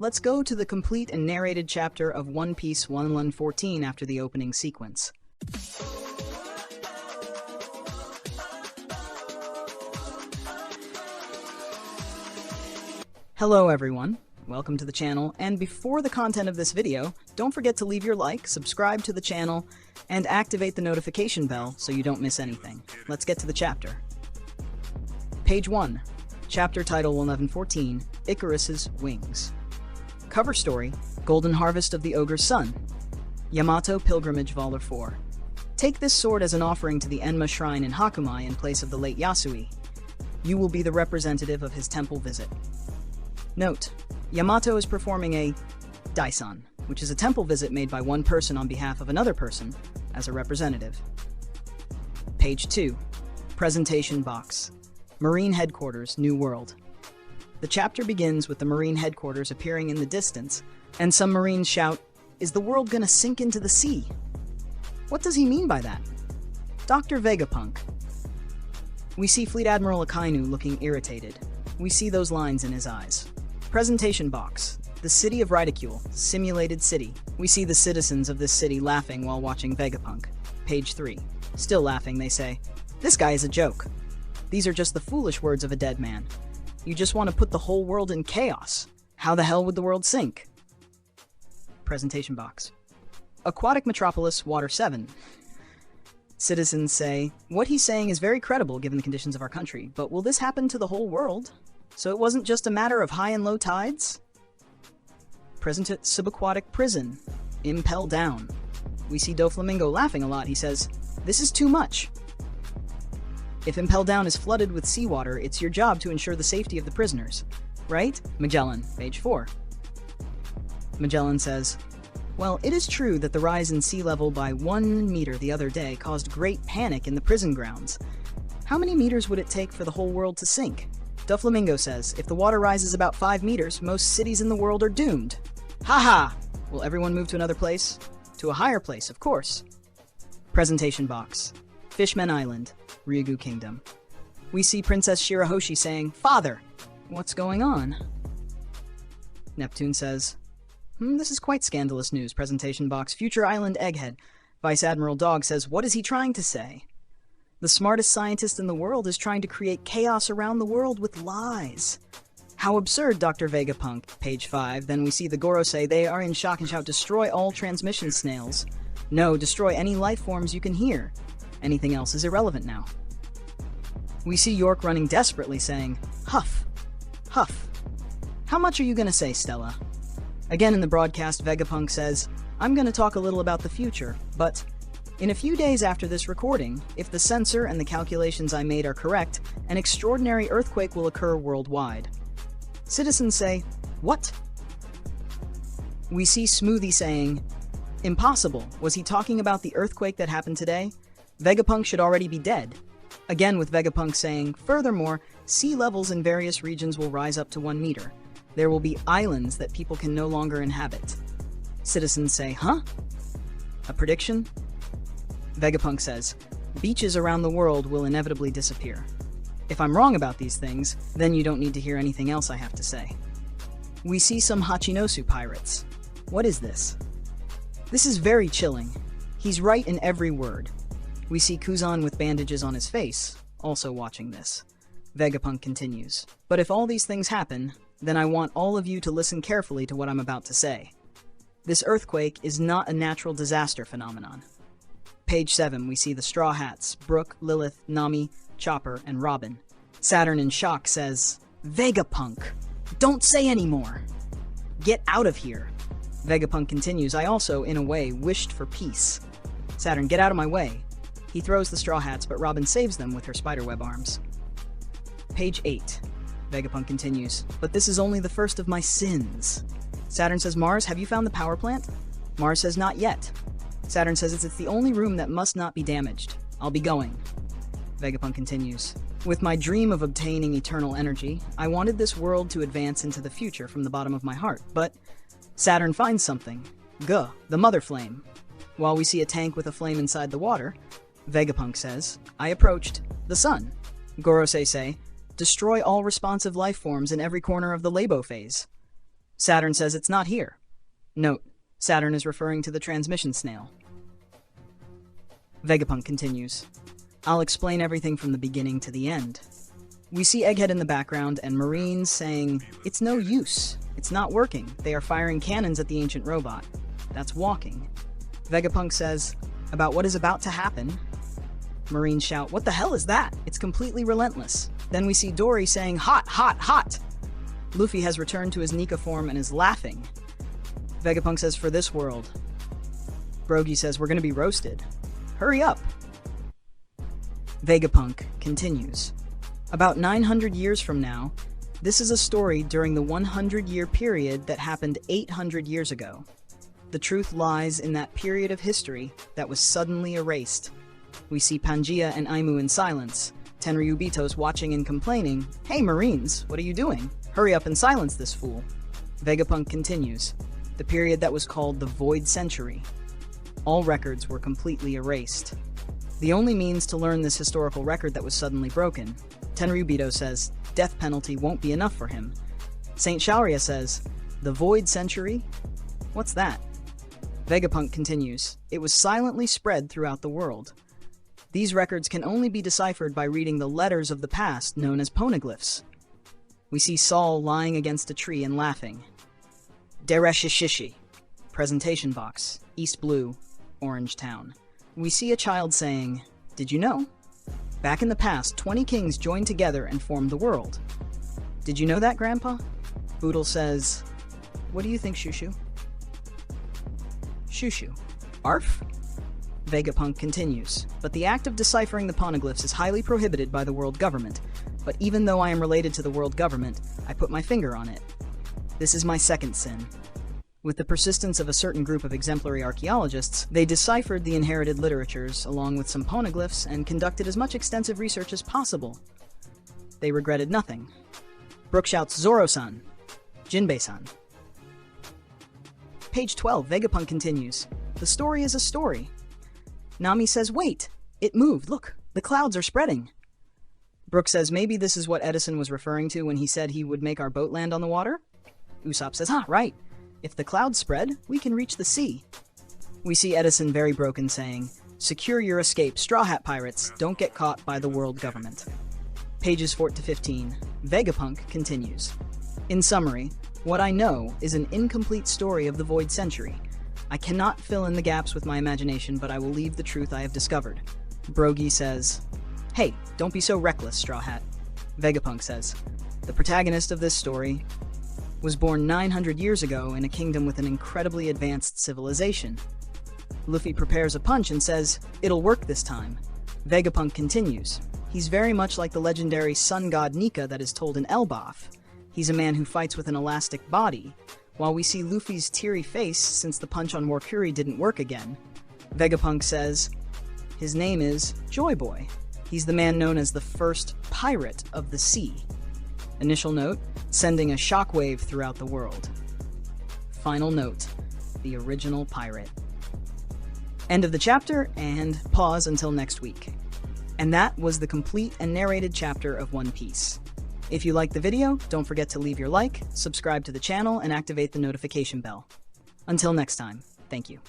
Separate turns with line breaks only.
let's go to the complete and narrated chapter of One Piece 114 after the opening sequence. Hello everyone, welcome to the channel, and before the content of this video, don't forget to leave your like, subscribe to the channel, and activate the notification bell so you don't miss anything. Let's get to the chapter. Page 1. Chapter title 1114, Icarus's Wings. Cover story, Golden Harvest of the Ogre's Son. Yamato Pilgrimage Vol. 4. Take this sword as an offering to the Enma Shrine in Hakumai in place of the late Yasui. You will be the representative of his temple visit. Note, Yamato is performing a Daison, which is a temple visit made by one person on behalf of another person as a representative. Page 2. Presentation box. Marine Headquarters, New World. The chapter begins with the Marine Headquarters appearing in the distance, and some Marines shout, "Is the world gonna sink into the sea?" What does he mean by that? Dr. Vegapunk. We see Fleet Admiral Akainu looking irritated. We see those lines in his eyes. Presentation box. The city of Ridicule, simulated city. We see the citizens of this city laughing while watching Vegapunk. Page 3. Still laughing, they say, "This guy is a joke. These are just the foolish words of a dead man. You just want to put the whole world in chaos. How the hell would the world sink?" Presentation box. Aquatic Metropolis, Water 7. Citizens say, "What he's saying is very credible given the conditions of our country, but will this happen to the whole world? So it wasn't just a matter of high and low tides?" Subaquatic Prison, Impel Down. We see Doflamingo laughing a lot. He says, "This is too much. If Impel Down is flooded with seawater, it's your job to ensure the safety of the prisoners. Right?" Magellan, page 4. Magellan says, "Well, it is true that the rise in sea level by 1 meter the other day caused great panic in the prison grounds. How many meters would it take for the whole world to sink?" Doflamingo says, "If the water rises about 5 meters, most cities in the world are doomed." Ha! Will everyone move to another place? To a higher place, of course. Presentation box. Fishmen Island, Ryugu Kingdom. We see Princess Shirahoshi saying, "Father, what's going on?" Neptune says, "This is quite scandalous news." Presentation box. Future Island Egghead. Vice Admiral Dog says, "What is he trying to say?" "The smartest scientist in the world is trying to create chaos around the world with lies." "How absurd, Dr. Vegapunk." Page 5. Then we see the Gorosei. They are in shock and shout, "Destroy all transmission snails." No, destroy any life forms you can hear. Anything else is irrelevant now. We see York running desperately saying, "Huff, huff. How much are you gonna say, Stella?" Again in the broadcast, Vegapunk says, "I'm gonna talk a little about the future, but in a few days after this recording, if the sensor and the calculations I made are correct, an extraordinary earthquake will occur worldwide." Citizens say, "What?" We see Smoothie saying, "Impossible. Was he talking about the earthquake that happened today? Vegapunk should already be dead." Again with Vegapunk saying, "Furthermore, sea levels in various regions will rise up to 1 meter. There will be islands that people can no longer inhabit." Citizens say, "Huh? A prediction?" Vegapunk says, "Beaches around the world will inevitably disappear. If I'm wrong about these things, then you don't need to hear anything else I have to say." We see some Hachinosu pirates. What is this? This is very chilling. He's right in every word. We see Kuzan with bandages on his face, also watching this. Vegapunk continues, "But if all these things happen, then I want all of you to listen carefully to what I'm about to say. This earthquake is not a natural disaster phenomenon." Page 7, we see the Straw Hats, Brook, Lilith, Nami, Chopper, and Robin. Saturn in shock says, "Vegapunk, don't say any more. Get out of here." Vegapunk continues, "I also, in a way, wished for peace." Saturn, "Get out of my way." He throws the Straw Hats, but Robin saves them with her spiderweb arms. Page 8. Vegapunk continues, "But this is only the first of my sins." Saturn says, "Mars, have you found the power plant?" Mars says, "Not yet." Saturn says, "It's the only room that must not be damaged. I'll be going." Vegapunk continues, "With my dream of obtaining eternal energy, I wanted this world to advance into the future from the bottom of my heart, but Saturn finds something. The mother flame. While we see a tank with a flame inside the water, Vegapunk says, "I approached the sun." Gorosei say, "Destroy all responsive life forms in every corner of the Labo phase." Saturn says it's not here. Note, Saturn is referring to the transmission snail. Vegapunk continues. I'll explain everything from the beginning to the end. We see Egghead in the background and Marines saying, it's no use. It's not working. They are firing cannons at the ancient robot. That's walking. Vegapunk says, about what is about to happen. Marines shout, what the hell is that? It's completely relentless. Then we see Dory saying, hot, hot, hot. Luffy has returned to his Nika form and is laughing. Vegapunk says, for this world. Brogy says, we're gonna be roasted. Hurry up. Vegapunk continues. About 900 years from now, this is a story during the 100-year period that happened 800 years ago. The truth lies in that period of history that was suddenly erased. We see Pangaea and Aimu in silence, Tenryubitos watching and complaining, hey Marines, what are you doing? Hurry up and silence this fool. Vegapunk continues. The period that was called the Void Century. All records were completely erased. The only means to learn this historical record that was suddenly broken. Tenryubito says, death penalty won't be enough for him. Saint Shaurya says, the Void Century? What's that? Vegapunk continues, it was silently spread throughout the world. These records can only be deciphered by reading the letters of the past known as poneglyphs. We see Saul lying against a tree and laughing. Dereshishishi. Presentation box. East Blue. Orange Town. We see a child saying, did you know? Back in the past, 20 kings joined together and formed the world. Did you know that, Grandpa? Boodle says, what do you think, Shushu? Shushu. Arf? Vegapunk continues, but the act of deciphering the poneglyphs is highly prohibited by the world government. But even though I am related to the world government, I put my finger on it. This is my second sin. With the persistence of a certain group of exemplary archaeologists, they deciphered the inherited literatures along with some poneglyphs and conducted as much extensive research as possible. They regretted nothing. Brook shouts, Zoro-san! Jinbei-san. Page 12, Vegapunk continues. The story is a story. Nami says, wait! It moved, look! The clouds are spreading! Brook says, maybe this is what Edison was referring to when he said he would make our boat land on the water? Usopp says, right. If the clouds spread, we can reach the sea. We see Edison very broken saying, secure your escape, Straw Hat Pirates, don't get caught by the world government. Pages 4 to 15. Vegapunk continues. In summary, what I know is an incomplete story of the Void Century. I cannot fill in the gaps with my imagination, but I will leave the truth I have discovered. Brogy says, hey, don't be so reckless, Straw Hat. Vegapunk says, the protagonist of this story was born 900 years ago in a kingdom with an incredibly advanced civilization. Luffy prepares a punch and says, it'll work this time. Vegapunk continues. He's very much like the legendary sun god Nika that is told in Elbaf. He's a man who fights with an elastic body, while we see Luffy's teary face since the punch on Warkuri didn't work again. Vegapunk says, his name is Joy Boy. He's the man known as the first pirate of the sea. Initial note, sending a shockwave throughout the world. Final note, the original pirate. End of the chapter, and pause until next week. And that was the complete and narrated chapter of One Piece. If you liked the video, don't forget to leave your like, subscribe to the channel, and activate the notification bell. Until next time, thank you.